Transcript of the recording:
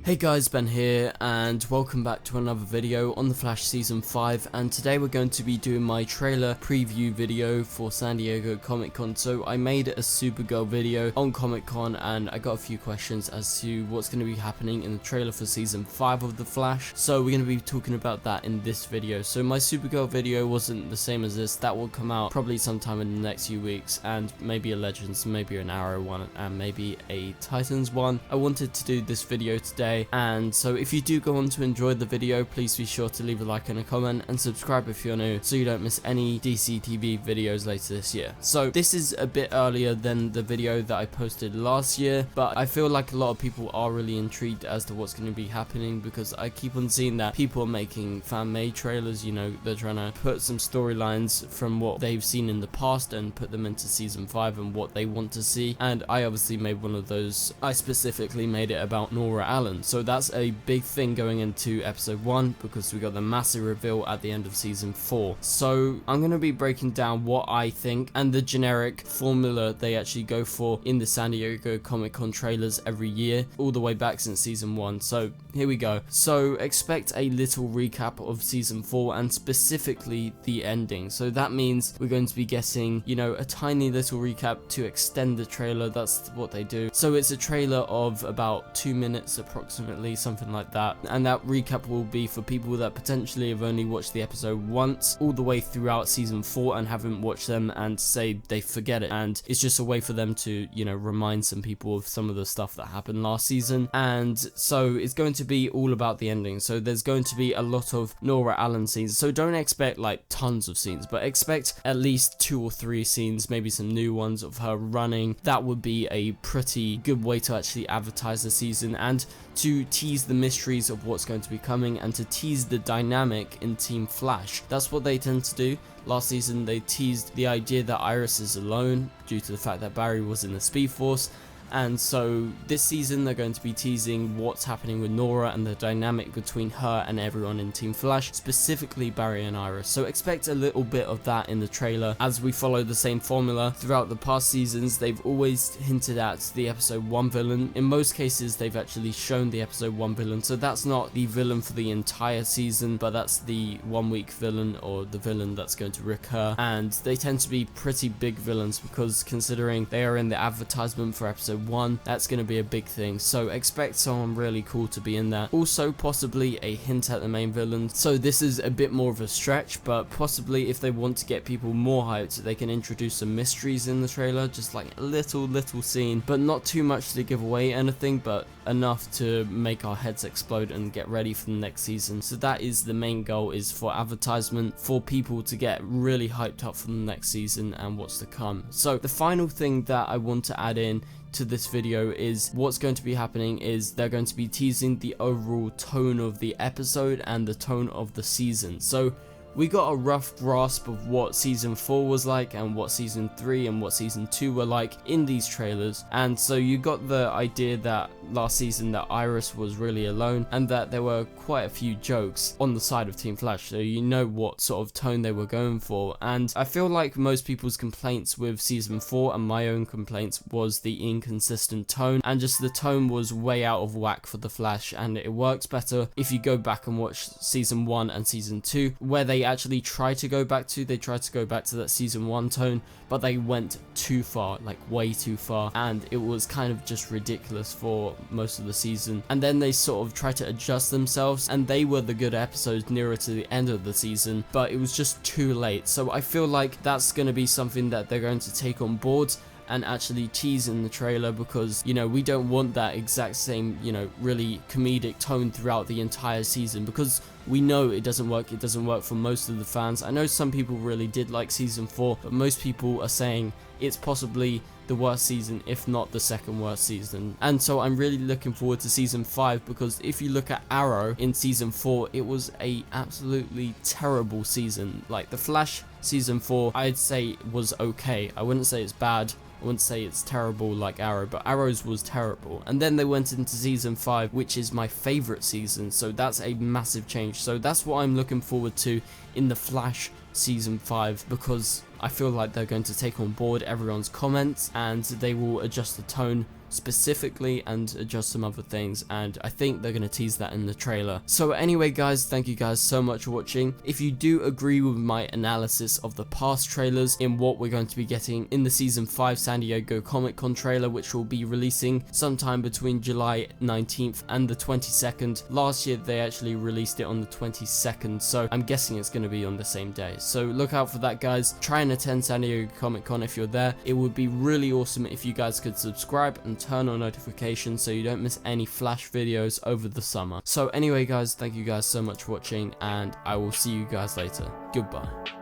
Hey guys, Ben here, and welcome back to another video on The Flash Season 5, and today we're going to be doing my trailer preview video for San Diego Comic Con. So I made a Supergirl video on Comic Con, and I got a few questions as to what's going to be happening in the trailer for Season 5 of The Flash, so we're going to be talking about that in this video. So my Supergirl video wasn't the same as this. That will come out probably sometime in the next few weeks, and maybe a Legends, maybe an Arrow one, and maybe a Titans one. I wanted to do this video today, and so if you do go on to enjoy the video, please be sure to leave a like and a comment and subscribe if you're new so you don't miss any DC TV videos later this year. So this is a bit earlier than the video that I posted last year, but I feel like a lot of people are really intrigued as to what's going to be happening, because I keep on seeing that people are making fan-made trailers. You know, they're trying to put some storylines from what they've seen in the past and put them into Season 5 and what they want to see, and I obviously made one of those. I specifically made it about Nora Allen. So that's a big thing going into episode 1, because we got the massive reveal at the end of season 4. So I'm going to be breaking down what I think and the generic formula they actually go for in the San Diego Comic Con trailers every year, all the way back since season 1. So here we go. So expect a little recap of season 4 and specifically the ending. So that means we're going to be getting, you know, a tiny little recap to extend the trailer. That's what they do. So it's a trailer of about 2 minutes approximately, something like that, and that recap will be for people that potentially have only watched the episode once all the way throughout season 4 and haven't watched them and say they forget it, and it's just a way for them to, you know, remind some people of some of the stuff that happened last season. And so it's going to be all about the ending. So there's going to be a lot of Nora Allen scenes, so don't expect like tons of scenes, but expect at least 2 or 3 scenes, maybe some new ones of her running. That would be a pretty good way to actually advertise the season and to tease the mysteries of what's going to be coming and to tease the dynamic in Team Flash. That's what they tend to do. Last season they teased the idea that Iris is alone due to the fact that Barry was in the Speed Force. And so this season they're going to be teasing what's happening with Nora and the dynamic between her and everyone in Team Flash, specifically Barry and Iris. So expect a little bit of that in the trailer as we follow the same formula throughout the past seasons. They've always hinted at the episode 1 villain. In most cases they've actually shown the episode 1 villain, so that's not the villain for the entire season, but that's the 1 week villain, or the villain that's going to recur. And they tend to be pretty big villains, because considering they are in the advertisement for episode 1, that's going to be a big thing. So expect someone really cool to be in there. Also possibly a hint at the main villain. So this is a bit more of a stretch, but possibly if they want to get people more hyped, they can introduce some mysteries in the trailer, just like a little scene, but not too much to give away anything, but enough to make our heads explode and get ready for the next season. So that is the main goal, is for advertisement, for people to get really hyped up for the next season and what's to come. So the final thing that I want to add in to this video is what's going to be happening is they're going to be teasing the overall tone of the episode and the tone of the season. So we got a rough grasp of what season 4 was like and what season 3 and what season 2 were like in these trailers, and so you got the idea that last season that Iris was really alone and that there were quite a few jokes on the side of Team Flash, so you know what sort of tone they were going for. And I feel like most people's complaints with season 4 and my own complaints was the inconsistent tone, and just the tone was way out of whack for the Flash, and it works better if you go back and watch season 1 and season 2, where they actually tried to go back to that season 1 tone, but they went too far, like way too far, and it was kind of just ridiculous for most of the season. And then they sort of tried to adjust themselves, and they were the good episodes nearer to the end of the season, but it was just too late. So I feel like that's going to be something that they're going to take on board and actually tease in the trailer, because, you know, we don't want that exact same, you know, really comedic tone throughout the entire season, because we know it doesn't work for most of the fans. I know some people really did like season 4, but most people are saying it's possibly the worst season, if not the second worst season. And so I'm really looking forward to season 5, because if you look at Arrow in season 4, it was a absolutely terrible season. Like the Flash season 4, I'd say was okay. I wouldn't say it's bad, I wouldn't say it's terrible like Arrow, but Arrow's was terrible. And then they went into season 5, which is my favorite season, so that's a massive change. So that's what I'm looking forward to in the Flash season 5, because I feel like they're going to take on board everyone's comments and they will adjust the tone specifically and adjust some other things, and I think they're going to tease that in the trailer. So anyway guys, thank you guys so much for watching. If you do agree with my analysis of the past trailers in what we're going to be getting in the Season 5 San Diego Comic Con trailer, which will be releasing sometime between July 19th and the 22nd. Last year they actually released it on the 22nd, so I'm guessing it's going to be on the same day. So look out for that guys. Try and attend San Diego Comic Con if you're there. It would be really awesome if you guys could subscribe and turn on notifications so you don't miss any Flash videos over the summer. So anyway guys, thank you guys so much for watching, and I will see you guys later. Goodbye.